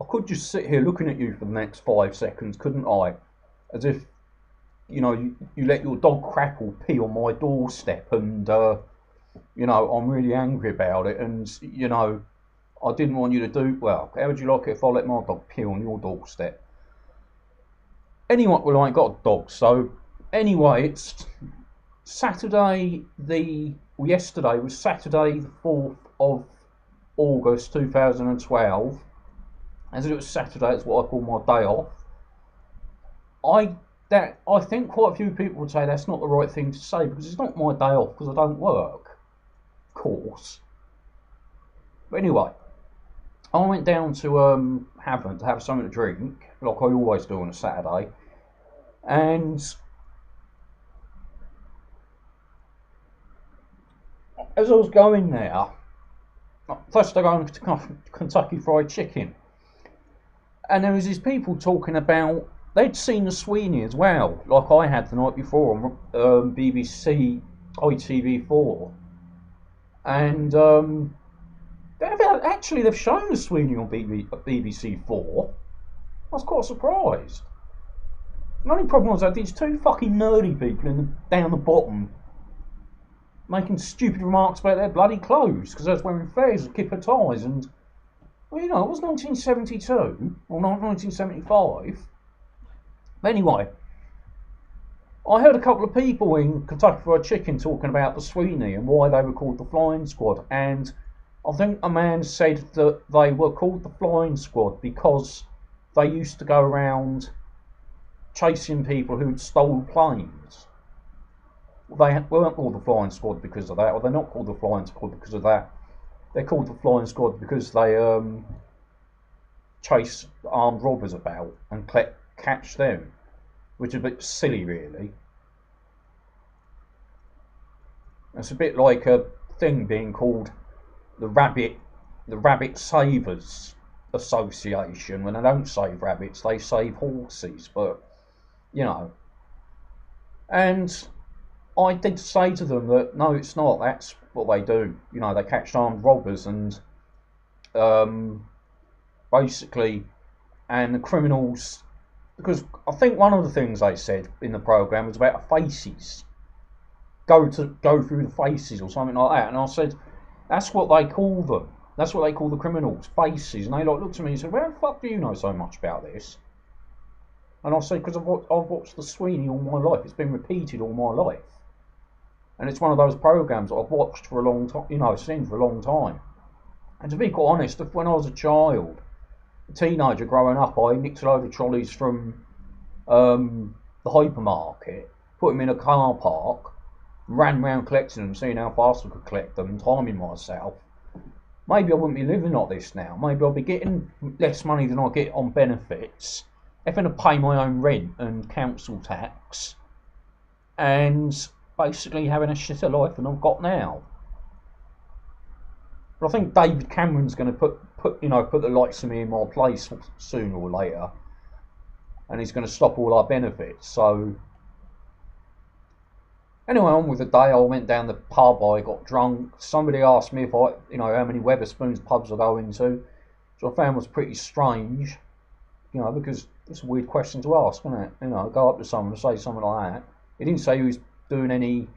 could just sit here looking at you for the next 5 seconds, couldn't I? As if, you let your dog Crackle pee on my doorstep, and I'm really angry about it, and I didn't want you to do. Well, how would you like it if I let my dog pee on your doorstep? Anyway, well, I ain't got a dog, so anyway, it's yesterday was Saturday the 4th of August 2012. As it was Saturday, it's what I call my day off. I think quite a few people would say that's not the right thing to say, because it's not my day off, because I don't work, of course. But anyway, I went down to Havant to have something to drink, like I always do on a Saturday, and as I was going there, first I go to Kentucky Fried Chicken, and there was these people talking about they'd seen the Sweeney as well, like I had the night before on BBC ITV4, and they've shown the Sweeney on BBC4. I was quite surprised. The only problem was that these two fucking nerdy people down the bottom making stupid remarks about their bloody clothes because they was wearing fairs and kipper ties, and well, it was 1972 or 1975. But anyway, I heard a couple of people in Kentucky Fried Chicken talking about the Sweeney and why they were called the Flying Squad, and I think a man said that they were called the Flying Squad because they used to go around chasing people who'd stole planes. They weren't called the Flying Squad because of that, or they're not called the Flying Squad because of that. They're called the Flying Squad because they chase armed robbers about and catch them, which is a bit silly, really. It's a bit like a thing being called the Rabbit Savers Association, when they don't save rabbits, they save horses. But and I did say to them that no, it's not. That's what they do. They catch armed robbers and basically, and the criminals. Because I think one of the things they said in the programme was about faces. Go through the faces or something like that. And I said, that's what they call them. That's what they call the criminals, faces. And they looked at me and said, where the fuck do you know so much about this? And I said, because I've watched the Sweeney all my life. It's been repeated all my life. And it's one of those programmes that I've watched for a long time, seen for a long time. And to be quite honest, when I was a child, a teenager growing up, I nicked a load of trolleys from the hypermarket, put them in a car park, ran round collecting them, seeing how fast I could collect them, and timing myself. Maybe I wouldn't be living like this now. Maybe I'll be getting less money than I get on benefits, having to pay my own rent and council tax, and basically having a shitter life than I've got now. But I think David Cameron's going to put the likes of me in my place sooner or later, and he's going to stop all our benefits. So anyway, on with the day. I went down the pub. I got drunk. Somebody asked me if how many Wetherspoons pubs I go into, which I found was pretty strange. Because it's a weird question to ask, isn't it? Go up to someone and say something like that. He didn't say he was doing any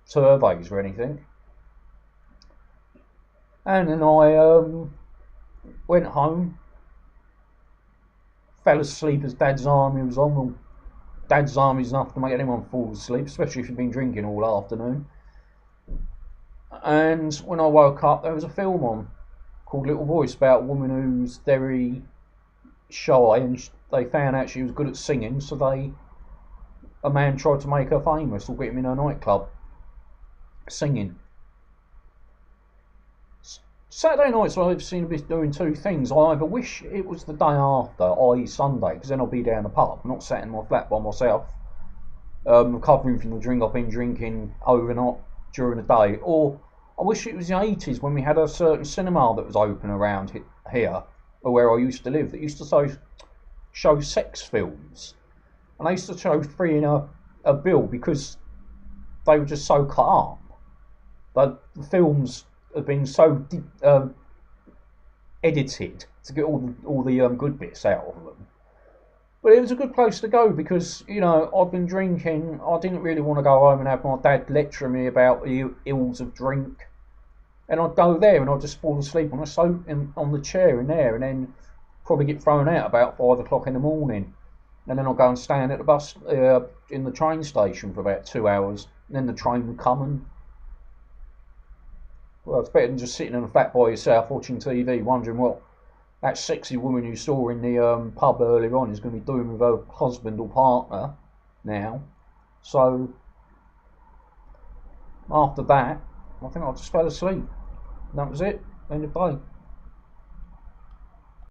surveys or anything. And then I went home, fell asleep as Dad's Army was on. Well, Dad's Army's enough to make anyone fall asleep, especially if you've been drinking all afternoon. And when I woke up, there was a film on called Little Voice about a woman who's very shy, and they found out she was good at singing, so a man tried to make her famous or get him in a nightclub singing. Saturday nights I've seen a bit doing two things. I either wish it was the day after, i.e. Sunday, because then I'll be down the pub, not sat in my flat by myself, recovering from the drink I've been drinking overnight during the day. Or I wish it was the 80s when we had a certain cinema that was open around here, or where I used to live, that used to show sex films. And they used to show free in a bill because they were just so cut up. The films have been so edited to get all the good bits out of them. But it was a good place to go because, you know, I'd been drinking. I didn't really want to go home and have my dad lecture me about the ills of drink. And I'd go there and I'd just fall asleep on on the chair in there, and then probably get thrown out about 5 o'clock in the morning. And then I'd go and stand at the bus in the train station for about 2 hours. And then the train would come and, well, it's better than just sitting in a flat by yourself watching TV, wondering what that sexy woman you saw in the pub earlier on is going to be doing with her husband or partner now. So after that, I think I just fell asleep. That was it. End of day.